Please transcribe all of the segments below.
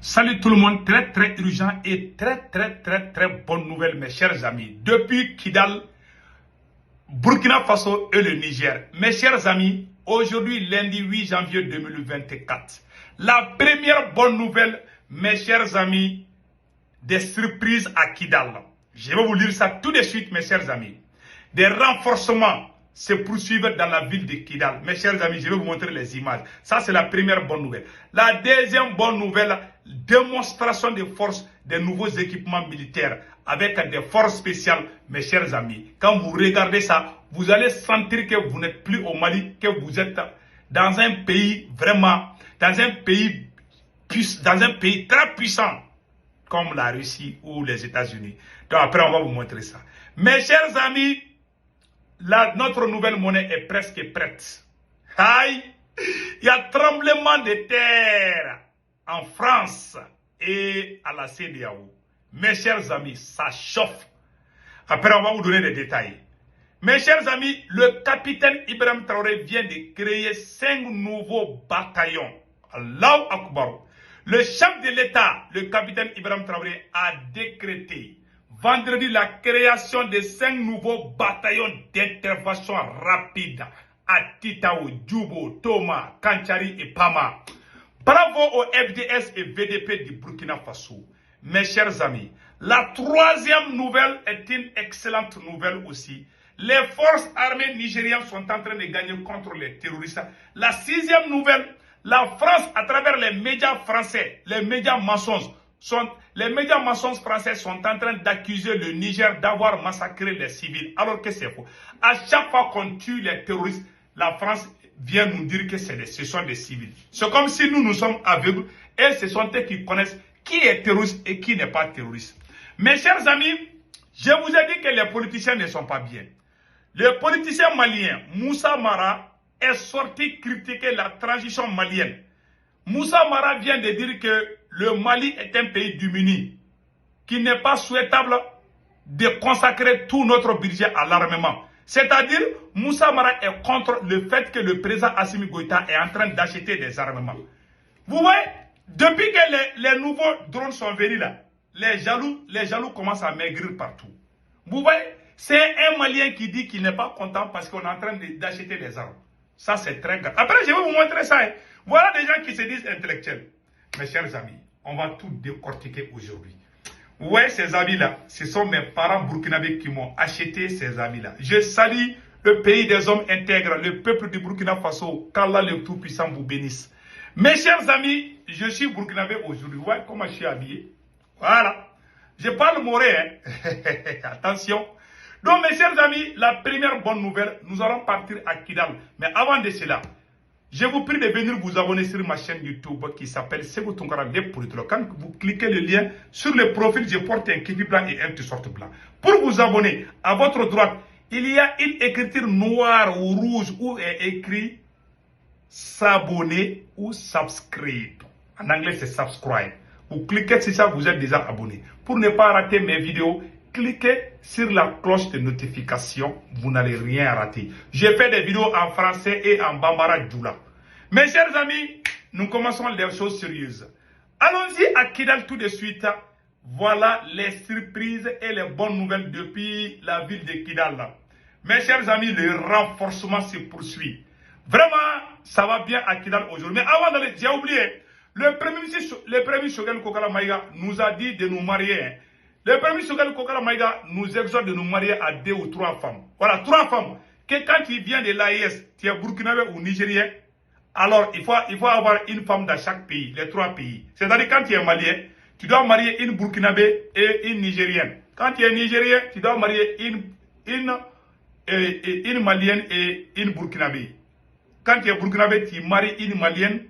Salut tout le monde, très urgent et très bonne nouvelle mes chers amis. Depuis Kidal, Burkina Faso et le Niger. Mes chers amis, aujourd'hui lundi 8 janvier 2024. La première bonne nouvelle, mes chers amis, des surprises à Kidal. Je vais vous lire ça tout de suite mes chers amis. Des renforcements se poursuivent dans la ville de Kidal. Mes chers amis, je vais vous montrer les images. Ça, c'est la première bonne nouvelle. La deuxième bonne nouvelle, démonstration de force des nouveaux équipements militaires avec des forces spéciales, mes chers amis. Quand vous regardez ça, vous allez sentir que vous n'êtes plus au Mali, que vous êtes dans un pays vraiment, dans un pays très puissant comme la Russie ou les États-Unis. Donc après, on va vous montrer ça. Mes chers amis, notre nouvelle monnaie est presque prête. Aïe! Il y a tremblement de terre en France et à la CEDEAO. Mes chers amis, ça chauffe. Après, on va vous donner des détails. Mes chers amis, le capitaine Ibrahim Traoré vient de créer 5 nouveaux bataillons. Allahu Akbar. Le chef de l'État, le capitaine Ibrahim Traoré, a décrété vendredi la création de 5 nouveaux bataillons d'intervention rapide à Titao, Djubo, Toma, Kanchari et Pama. Bravo au FDS et VDP du Burkina Faso. Mes chers amis, la troisième nouvelle est une excellente nouvelle aussi. Les forces armées nigériennes sont en train de gagner contre les terroristes. La sixième nouvelle, la France, à travers les médias français, les médias mensonges français sont en train d'accuser le Niger d'avoir massacré les civils, alors que c'est faux. À chaque fois qu'on tue les terroristes, la France vient nous dire que ce sont des civils. C'est comme si nous sommes aveugles et ce sont eux qui connaissent qui est terroriste et qui n'est pas terroriste. Mes chers amis, je vous ai dit que les politiciens ne sont pas bien. Le politicien malien Moussa Mara est sorti critiquer la transition malienne. Moussa Mara vient de dire que le Mali est un pays démuni, qu'il n'est pas souhaitable de consacrer tout notre budget à l'armement. C'est-à-dire, Moussa Mara est contre le fait que le président Assimi Goïta est en train d'acheter des armements. Vous voyez, depuis que les nouveaux drones sont venus là, les jaloux commencent à maigrir partout. Vous voyez, c'est un Malien qui dit qu'il n'est pas content parce qu'on est en train d'acheter des armes. Ça, c'est très grave. Après, je vais vous montrer ça. Hein. Voilà des gens qui se disent intellectuels. Mes chers amis, on va tout décortiquer aujourd'hui. Vous voyez ces habits-là, ce sont mes parents burkinabés qui m'ont acheté ces habits-là. Je salue le pays des hommes intègres, le peuple du Burkina Faso, qu'Allah le Tout-Puissant vous bénisse. Mes chers amis, je suis burkinabé aujourd'hui. Vous voyez comment je suis habillé? Voilà. Je parle moré, hein. Attention. Donc, mes chers amis, la première bonne nouvelle, nous allons partir à Kidal. Mais avant de cela, je vous prie de venir vous abonner sur ma chaîne YouTube qui s'appelle Sékou Tounkara les politologues. Quand vous cliquez le lien sur le profil, je porte un képi blanc et un t-shirt blanc. Pour vous abonner, à votre droite, il y a une écriture noire ou rouge où est écrit s'abonner ou subscribe. En anglais, c'est subscribe. Vous cliquez sur ça, vous êtes déjà abonné. Pour ne pas rater mes vidéos, cliquez sur la cloche de notification, vous n'allez rien rater. J'ai fait des vidéos en français et en bambara djoula. Mes chers amis, nous commençons les choses sérieuses. Allons-y à Kidal tout de suite. Voilà les surprises et les bonnes nouvelles depuis la ville de Kidal. Mes chers amis, le renforcement se poursuit. Vraiment, ça va bien à Kidal aujourd'hui. Mais avant d'aller, j'ai oublié, le premier ministre Choguel Kokala Maïga nous a dit de nous marier. Hein. Le premier ministre Kokala Maïga nous exhorte de nous marier à 2 ou 3 femmes. Voilà, 3 femmes. Que quand tu viens de l'AIS, tu es burkinabé ou nigérien, alors il faut avoir une femme dans chaque pays, les 3 pays. C'est-à-dire quand tu es malien, tu dois marier une burkinabé et une nigérienne. Quand tu es nigérien, tu dois marier une malienne et une burkinabé. Quand tu es burkinabé, tu maries une malienne,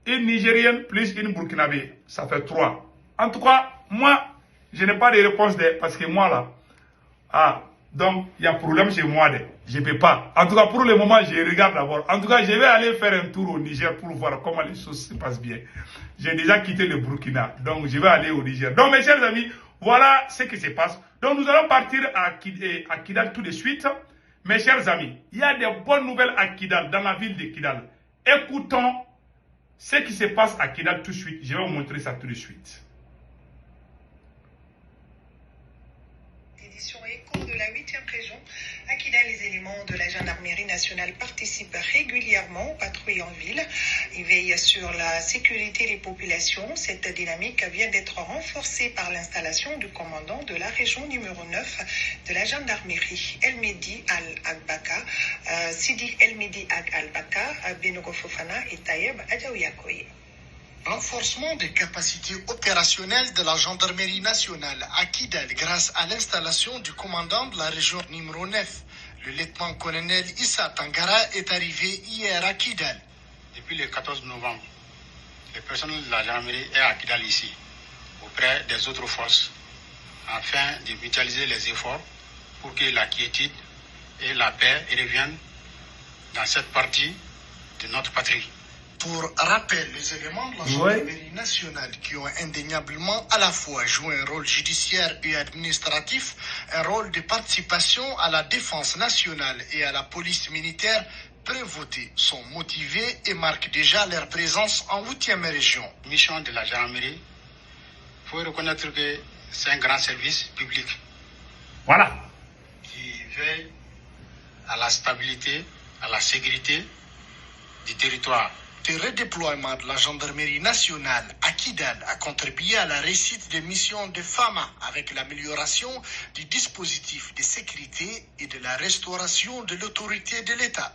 une nigérienne plus une burkinabé. Ça fait 3. En tout cas, moi, je n'ai pas de réponse parce que moi là, donc il y a problème chez moi, je ne peux pas. En tout cas, pour le moment, je regarde d'abord. En tout cas, je vais aller faire un tour au Niger pour voir comment les choses se passent bien. J'ai déjà quitté le Burkina, donc je vais aller au Niger. Donc mes chers amis, voilà ce qui se passe. Donc nous allons partir à Kidal tout de suite. Mes chers amis, il y a des bonnes nouvelles à Kidal, dans la ville de Kidal. Écoutons Ce qui se passe à Kidal tout de suite, je vais vous montrer ça tout de suite. Édition écho de la 8e région. À Kidal, les éléments de la gendarmerie nationale participent régulièrement aux patrouilles en ville. Ils veillent sur la sécurité des populations. Cette dynamique vient d'être renforcée par l'installation du commandant de la région numéro 9 de la gendarmerie, Elmedi Al-Agbaka, Sidi Elmedi Al-Baka, Benogo Fofana et Tayeb Adjaouyakoye. Renforcement des capacités opérationnelles de la gendarmerie nationale à Kidal grâce à l'installation du commandant de la région numéro 9. Le lieutenant-colonel Issa Tangara est arrivé hier à Kidal. Depuis le 14 novembre, le personnel de la gendarmerie est à Kidal ici, auprès des autres forces, afin de mutualiser les efforts pour que la quiétude et la paix reviennent dans cette partie de notre patrie. Pour rappel, les éléments de la gendarmerie nationale qui ont indéniablement à la fois joué un rôle judiciaire et administratif, un rôle de participation à la défense nationale et à la police militaire prévotée, sont motivés et marquent déjà leur présence en 8e région. Mission de la gendarmerie, il faut reconnaître que c'est un grand service public. Voilà. Qui veille à la stabilité, à la sécurité du territoire. Le redéploiement de la gendarmerie nationale à Kidal a contribué à la réussite des missions de FAMA avec l'amélioration du dispositif de sécurité et de la restauration de l'autorité de l'État.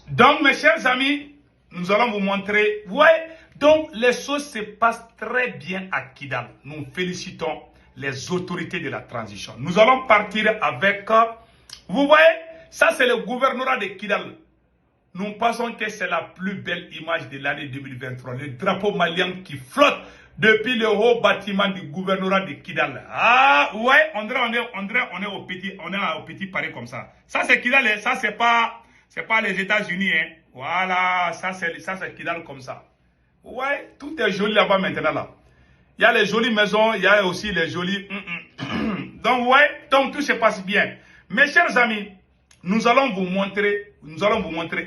Donc, mes chers amis, nous allons vous montrer. Ouais, donc les choses se passent très bien à Kidal. Nous félicitons les autorités de la transition. Nous allons partir avec... vous voyez, ça c'est le gouvernorat de Kidal. Nous pensons que c'est la plus belle image de l'année 2023. Le drapeau malien qui flotte depuis le haut bâtiment du gouvernorat de Kidal. Ah ouais, on est au petit Paris comme ça. Ça c'est Kidal, hein. Ça c'est pas les États-Unis, hein. Voilà, ça c'est Kidal comme ça. Ouais, tout est joli là-bas maintenant là. Il y a les jolies maisons, il y a aussi les jolis... Donc ouais, donc tout se passe bien. Mes chers amis, nous allons vous montrer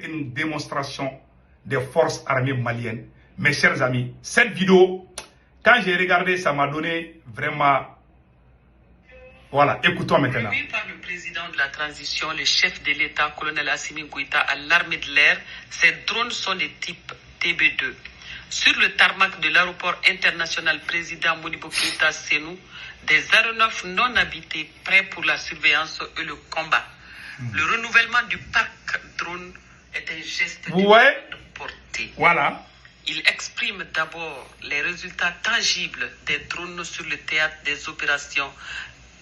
une démonstration des forces armées maliennes. Mes chers amis, cette vidéo, quand j'ai regardé, ça m'a donné vraiment... Voilà, écoutons maintenant. Remis par le président de la transition, le chef de l'État, colonel Assimi Goïta, à l'armée de l'air, ces drones sont de type TB2. Sur le tarmac de l'aéroport international président Modibo Keïta Sénou, des aéronefs non habités prêts pour la surveillance et le combat. Le renouvellement du parc drone est un geste de portée. Voilà. Il exprime d'abord les résultats tangibles des drones sur le théâtre des opérations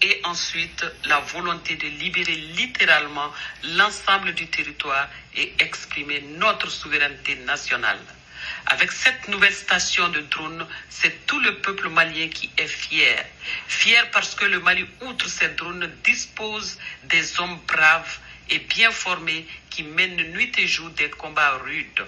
et ensuite la volonté de libérer littéralement l'ensemble du territoire et exprimer notre souveraineté nationale. Avec cette nouvelle station de drones, c'est tout le peuple malien qui est fier. Fier parce que le Mali, outre ces drones, dispose des hommes braves et bien formés qui mènent nuit et jour des combats rudes.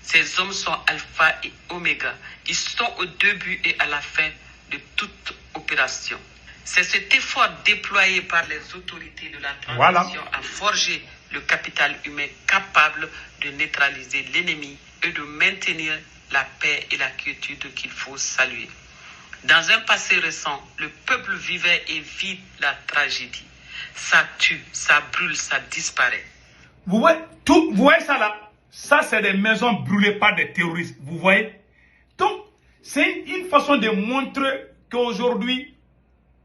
Ces hommes sont alpha et oméga. Ils sont au début et à la fin de toute opération. C'est cet effort déployé par les autorités de la transition à forger le capital humain capable de neutraliser l'ennemi et de maintenir la paix et la quiétude qu'il faut saluer. Dans un passé récent, le peuple vivait et vit la tragédie. Ça tue, ça brûle, ça disparaît. Vous voyez ça là? Ça, c'est des maisons brûlées par des terroristes. Vous voyez? Donc, c'est une façon de montrer qu'aujourd'hui,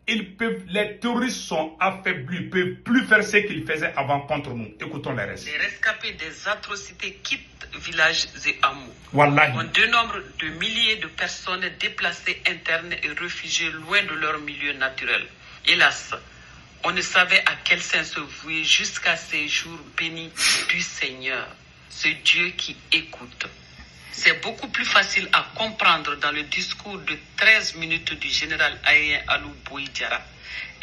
les terroristes sont affaiblis, ils ne peuvent plus faire ce qu'ils faisaient avant contre nous. Écoutons les restes. Les rescapés des atrocités quittent villages et hameaux. Wallahi. On dénombre de milliers de personnes déplacées internes et réfugiées loin de leur milieu naturel. Hélas, on ne savait à quel sein se vouer jusqu'à ces jours bénis du Seigneur, ce Dieu qui écoute. C'est beaucoup plus facile à comprendre dans le discours de 13 minutes du général aérien Alou Boïdiara,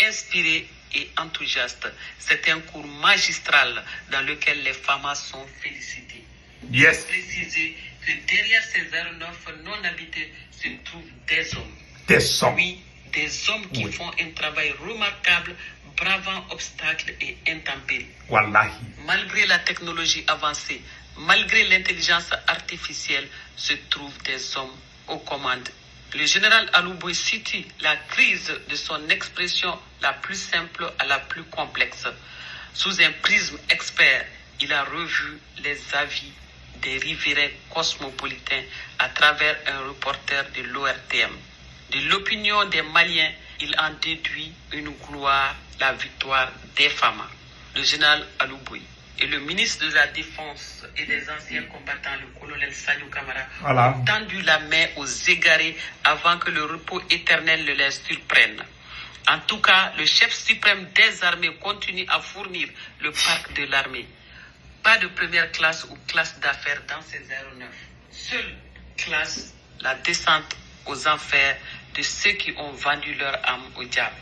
inspiré et enthousiaste. C'est un cours magistral dans lequel les femmes sont félicitées. Yes. Préciser que derrière ces aéronefs non habités se trouvent des hommes. Des hommes. Oui, des hommes qui font un travail remarquable, bravant obstacles et intempéries. Wallahi. Malgré la technologie avancée, malgré l'intelligence artificielle, se trouvent des hommes aux commandes. Le général Alouboy situe la crise de son expression la plus simple à la plus complexe. Sous un prisme expert, il a revu les avis des riverains cosmopolitains à travers un reporter de l'ORTM. De l'opinion des Maliens, il en déduit une gloire, la victoire des femmes. Le général Alouboy et le ministre de la Défense et des anciens combattants, le colonel Saliou Camara, ont tendu la main aux égarés avant que le repos éternel ne les surprenne. En tout cas, le chef suprême des armées continue à fournir le parc de l'armée. Pas de première classe ou classe d'affaires dans ces aéronefs. Seule classe, la descente aux enfers de ceux qui ont vendu leur âme au diable.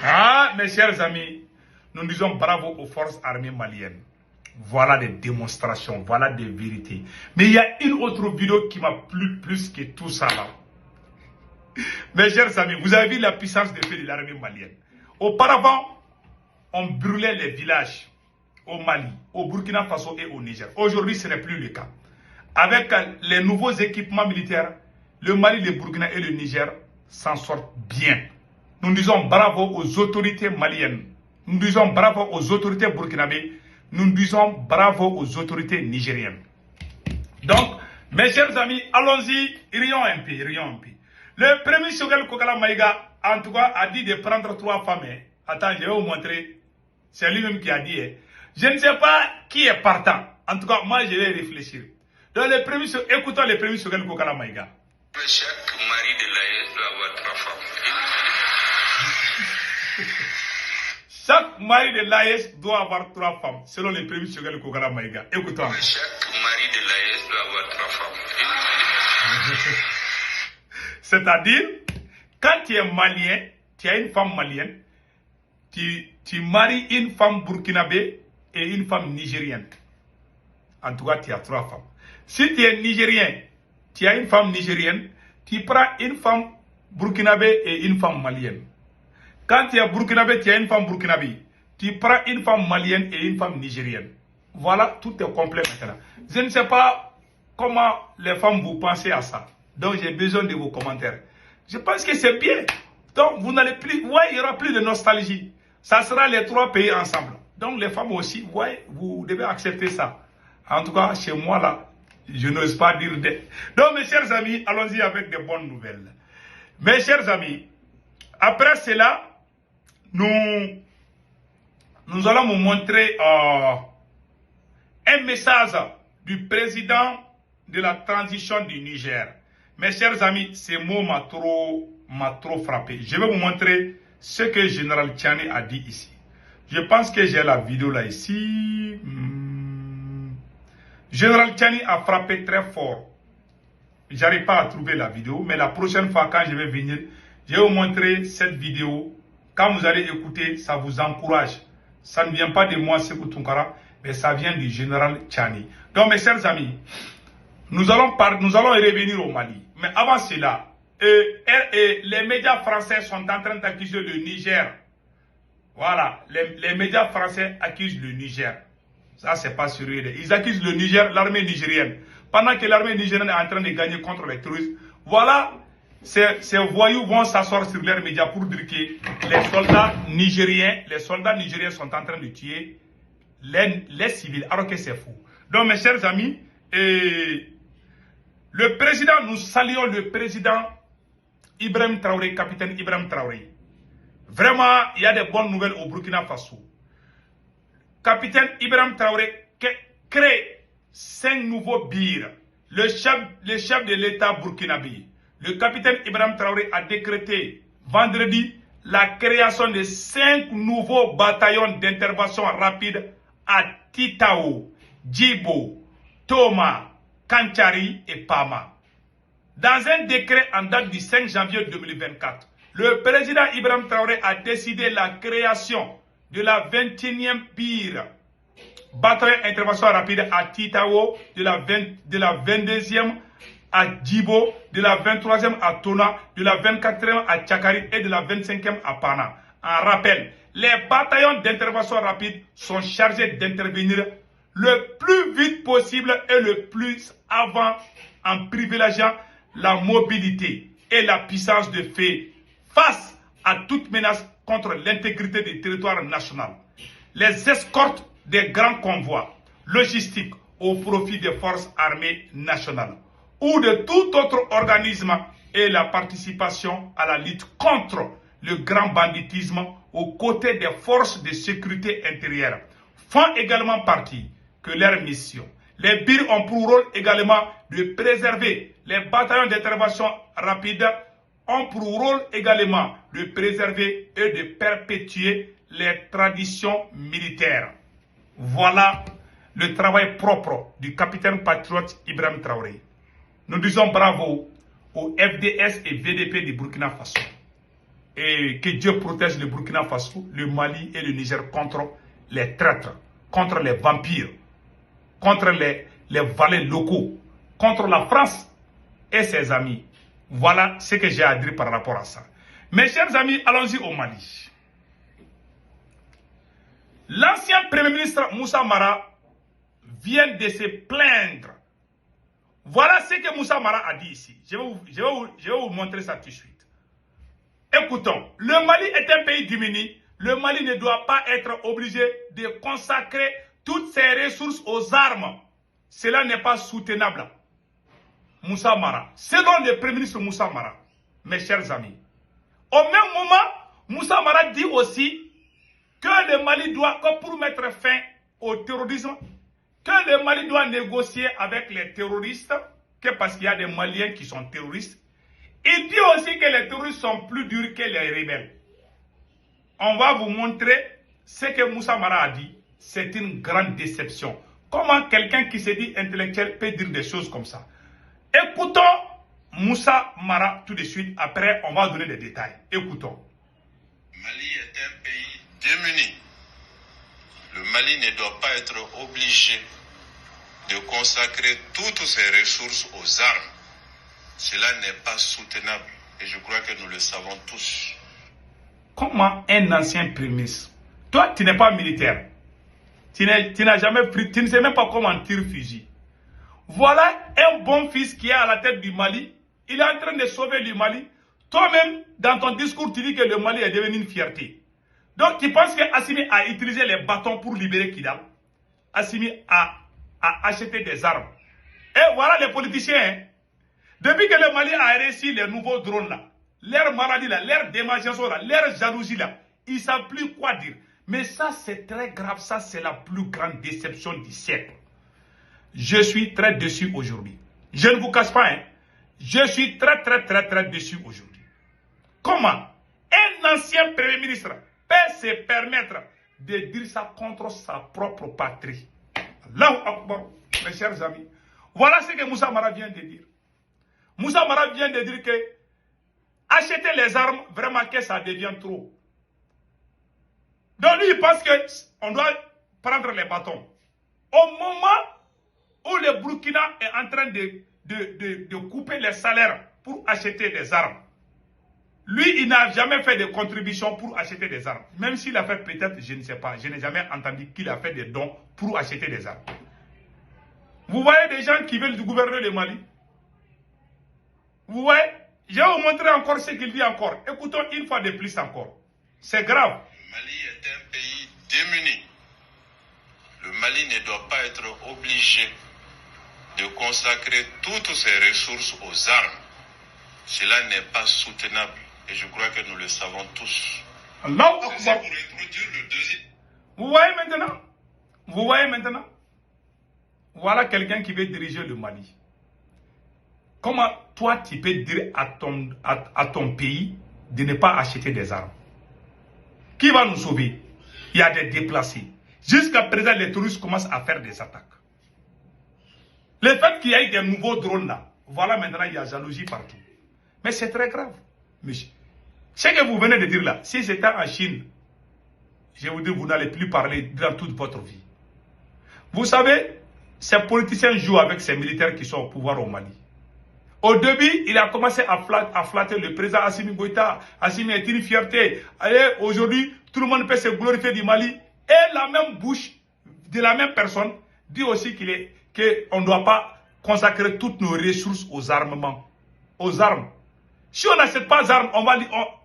Ah, mes chers amis, nous disons bravo aux forces armées maliennes. Voilà des démonstrations, voilà des vérités. Mais il y a une autre vidéo qui m'a plu plus que tout ça là. Mes chers amis, vous avez vu la puissance de feu de l'armée malienne. Auparavant, on brûlait les villages au Mali, au Burkina Faso et au Niger. Aujourd'hui, ce n'est plus le cas. Avec les nouveaux équipements militaires, le Mali, le Burkina et le Niger s'en sortent bien. Nous disons bravo aux autorités maliennes. Nous disons bravo aux autorités burkinabées. Nous disons bravo aux autorités nigériennes. Donc, mes chers amis, allons-y, rions un peu, rions un peu. Le premier Choguel Kokala Maïga, en tout cas, a dit de prendre 3 femmes. Attends, je vais vous montrer. C'est lui-même qui a dit. Je ne sais pas qui est partant. En tout cas, moi, je vais réfléchir. Donc, écoutons le premier Choguel Kokala Maïga. Chaque mari de l'AES doit avoir 3 femmes. Chaque mari de l'AES doit avoir 3 femmes, selon les prémices sur le Kokala Maïga. Écoutons. Chaque mari de l'AES doit avoir 3 femmes. C'est-à-dire, quand tu es malien, tu as une femme malienne, tu maries une femme burkinabé et une femme nigérienne. En tout cas, tu as 3 femmes. Si tu es nigérien, tu as une femme nigérienne, tu prends une femme burkinabé et une femme malienne. Quand tu es burkinabé, tu as une femme burkinabé. Tu prends une femme malienne et une femme nigérienne. Voilà, tout est complet maintenant. Je ne sais pas comment les femmes vous pensez à ça. Donc j'ai besoin de vos commentaires. Je pense que c'est bien. Donc vous n'allez plus, ouais, il n'y aura plus de nostalgie. Ça sera les 3 pays ensemble. Donc les femmes aussi, ouais, vous devez accepter ça. En tout cas, chez moi là, je n'ose pas dire des. Donc mes chers amis, allons-y avec des bonnes nouvelles. Mes chers amis, après cela, nous allons vous montrer un message du président de la transition du Niger. Mes chers amis, ces mots m'a trop frappé. Je vais vous montrer ce que le général Tchani a dit ici. Je pense que j'ai la vidéo là ici. Général Tchani a frappé très fort. J'arrive pas à trouver la vidéo, mais la prochaine fois quand je vais venir, je vais vous montrer cette vidéo. Quand vous allez écouter, ça vous encourage. Ça ne vient pas de moi, Sékou Tounkara, mais ça vient du général Tchani. Donc, mes chers amis, nous allons revenir au Mali. Mais avant cela, les médias français sont en train d'accuser le Niger. Voilà, les médias français accusent le Niger. Ça, c'est pas sérieux. Ils accusent le Niger, l'armée nigérienne. Pendant que l'armée nigérienne est en train de gagner contre les terroristes. Voilà, ces voyous vont s'asseoir sur leurs médias pour dire que les soldats nigériens sont en train de tuer les civils. Alors que c'est fou. Donc, mes chers amis, le président, nous saluons le président Ibrahim Traoré, capitaine Ibrahim Traoré. Vraiment, il y a des bonnes nouvelles au Burkina Faso. Capitaine Ibrahim Traoré crée 5 nouveaux birs. Le chef de l'État burkinabé, le capitaine Ibrahim Traoré, a décrété vendredi la création de 5 nouveaux bataillons d'intervention rapide à Titao, Djibo, Toma, Kanchari et Pama. Dans un décret en date du 5 janvier 2024, le président Ibrahim Traoré a décidé la création de la 21e pire bataillon d'intervention rapide à Titao, de la 22e à Djibo, de la 23e à Tona, de la 24e à Tchakari et de la 25e à Pana. En rappel, les bataillons d'intervention rapide sont chargés d'intervenir le plus vite possible et le plus avant en privilégiant la mobilité et la puissance de fait face à toute menace contre l'intégrité du territoire national. Les escortes des grands convois logistiques au profit des forces armées nationales ou de tout autre organisme et la participation à la lutte contre le grand banditisme aux côtés des forces de sécurité intérieure font également partie que leur mission. Les BIR ont pour rôle également de préserver les bataillons d'intervention rapide, ont pour rôle également de préserver et de perpétuer les traditions militaires. Voilà le travail propre du capitaine patriote Ibrahim Traoré. Nous disons bravo au FDS et VDP du Burkina Faso. Et que Dieu protège le Burkina Faso, le Mali et le Niger contre les traîtres, contre les vampires, contre les valets locaux, contre la France et ses amis. Voilà ce que j'ai à dire par rapport à ça. Mes chers amis, allons-y au Mali. L'ancien Premier ministre Moussa Mara vient de se plaindre. Voilà ce que Moussa Mara a dit ici. Je vais vous montrer ça tout de suite. Écoutons, le Mali est un pays diminué. Le Mali ne doit pas être obligé de consacrer toutes ses ressources aux armes. Cela n'est pas soutenable. Moussa Mara, selon le Premier ministre Moussa Mara, mes chers amis, au même moment, Moussa Mara dit aussi que le Mali doit, pour mettre fin au terrorisme, que le Mali doit négocier avec les terroristes, que parce qu'il y a des Maliens qui sont terroristes. Il dit aussi que les terroristes sont plus durs que les rebelles. On va vous montrer ce que Moussa Mara a dit. C'est une grande déception. Comment quelqu'un qui se dit intellectuel peut dire des choses comme ça? Écoutons Moussa Mara tout de suite. Après, on va donner des détails. Écoutons. Le Mali est un pays démuni. Le Mali ne doit pas être obligé de consacrer toutes ses ressources aux armes. Cela n'est pas soutenable et je crois que nous le savons tous. Comment un ancien premier ministre, toi tu n'es pas militaire, tu n'as jamais pris, tu ne sais même pas comment tirer fusil. Voilà un bon fils qui est à la tête du Mali, il est en train de sauver le Mali. Toi-même, dans ton discours, tu dis que le Mali est devenu une fierté. Donc tu penses que Assimi a utilisé les bâtons pour libérer Kidal? Assimi a acheté des armes. Et voilà les politiciens. Hein. Depuis que le Mali a réussi les nouveaux drones là, leur maladie là, leur démagiation là, leur jalousie là, ils ne savent plus quoi dire. Mais ça c'est très grave, ça c'est la plus grande déception du siècle. Je suis très déçu aujourd'hui. Je ne vous cache pas, hein. Je suis très déçu aujourd'hui. Comment un ancien Premier ministre peut se permettre de dire ça contre sa propre patrie? Allahu Akbar, mes chers amis. Voilà ce que Moussa Mara vient de dire. Moussa Mara vient de dire que acheter les armes, vraiment que ça devient trop. Donc lui, il pense qu'on doit prendre les bâtons. Au moment où le Burkina est en train de couper les salaires pour acheter des armes, lui, il n'a jamais fait de contribution pour acheter des armes. Même s'il a fait peut-être, je ne sais pas, je n'ai jamais entendu qu'il a fait des dons pour acheter des armes. Vous voyez des gens qui veulent gouverner le Mali? Vous voyez? Je vais vous montrer encore ce qu'il dit encore. Écoutons une fois de plus encore. C'est grave. Le Mali est un pays démuni. Le Mali ne doit pas être obligé de consacrer toutes ses ressources aux armes. Cela n'est pas soutenable et je crois que nous le savons tous. Allah Pour introduire le deuxième. Vous voyez maintenant? Vous voyez maintenant? Voilà quelqu'un qui veut diriger le Mali. Comment toi tu peux dire à ton pays de ne pas acheter des armes? Qui va nous sauver? Il y a des déplacés. Jusqu'à présent, les touristes commencent à faire des attaques. Le fait qu'il y ait des nouveaux drones là, voilà maintenant il y a jalousie partout. Mais c'est très grave. Monsieur. Ce que vous venez de dire là, si c'était en Chine, je vous dis, vous n'allez plus parler dans toute votre vie. Vous savez, ces politiciens jouent avec ces militaires qui sont au pouvoir au Mali. Au début, il a commencé à flatter le président Assimi Goïta. Assimi est une fierté. Allez, aujourd'hui, tout le monde peut se glorifier du Mali. Et la même bouche de la même personne dit aussi qu'on ne doit pas consacrer toutes nos ressources aux armements. Aux armes. Si on n'achète pas d'armes,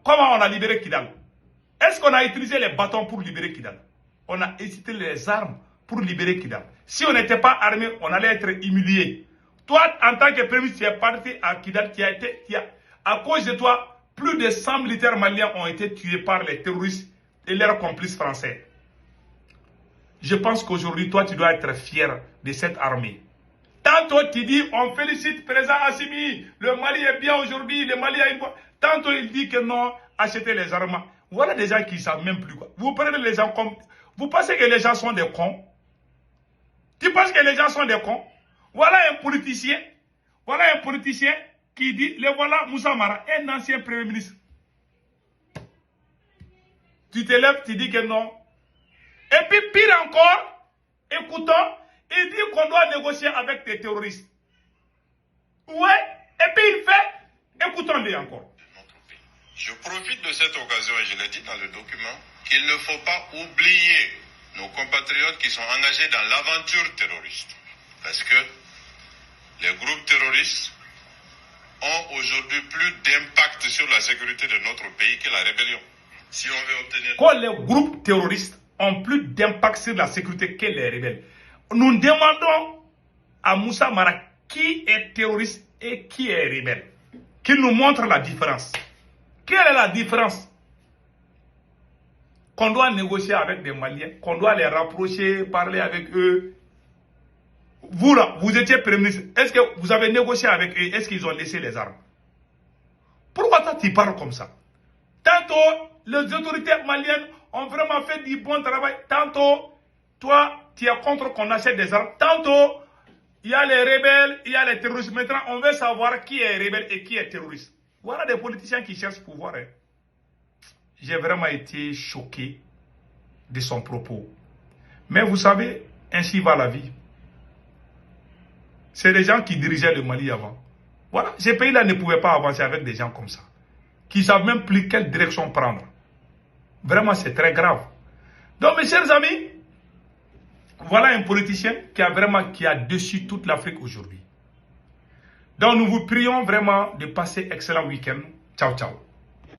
comment on a libéré Kidal? Est-ce qu'on a utilisé les bâtons pour libérer Kidal? On a utilisé les armes pour libérer Kidal. Si on n'était pas armé, on allait être humilié. Toi, en tant que premier ministre, tu es parti à Kidal, à cause de toi, plus de 100 militaires maliens ont été tués par les terroristes et leurs complices français. Je pense qu'aujourd'hui, toi, tu dois être fier de cette armée. Tantôt, tu dis, on félicite président Assimi, le Mali est bien aujourd'hui, le Mali a une voix. Tantôt, il dit que non, achetez les armes. Voilà des gens qui ne savent même plus quoi. Vous prenez les gens comme... Vous pensez que les gens sont des cons? Tu penses que les gens sont des cons? Voilà un politicien qui dit, le voilà Moussa Mara, un ancien premier ministre. Tu te lèves, tu dis que non. Et puis pire encore, écoutons, il dit qu'on doit négocier avec des terroristes. Ouais, et puis il fait, écoutons-le encore. Je profite de cette occasion, et je l'ai dit dans le document, qu'il ne faut pas oublier nos compatriotes qui sont engagés dans l'aventure terroriste. Parce que les groupes terroristes ont aujourd'hui plus d'impact sur la sécurité de notre pays que la rébellion. Si on veut obtenir... Quand les groupes terroristes ont plus d'impact sur la sécurité que les rebelles, nous demandons à Moussa Mara qui est terroriste et qui est rebelle. Qu'il nous montre la différence. Quelle est la différence? Qu'on doit négocier avec des Maliens, qu'on doit les rapprocher, parler avec eux. Vous là, vous étiez premier ministre. Est-ce que vous avez négocié avec eux? Est-ce qu'ils ont laissé les armes? Pourquoi toi tu parles comme ça? Tantôt, les autorités maliennes ont vraiment fait du bon travail. Tantôt, toi, tu es contre qu'on achète des armes. Tantôt, il y a les rebelles, il y a les terroristes. Maintenant, on veut savoir qui est rebelle et qui est terroriste. Voilà des politiciens qui cherchent pouvoir. Hein. J'ai vraiment été choqué de son propos. Mais vous savez, ainsi va la vie. C'est les gens qui dirigeaient le Mali avant. Voilà, ces pays-là ne pouvaient pas avancer avec des gens comme ça. Qui ne savent même plus quelle direction prendre. Vraiment, c'est très grave. Donc, mes chers amis, voilà un politicien qui a déçu toute l'Afrique aujourd'hui. Donc, nous vous prions vraiment de passer un excellent week-end. Ciao, ciao.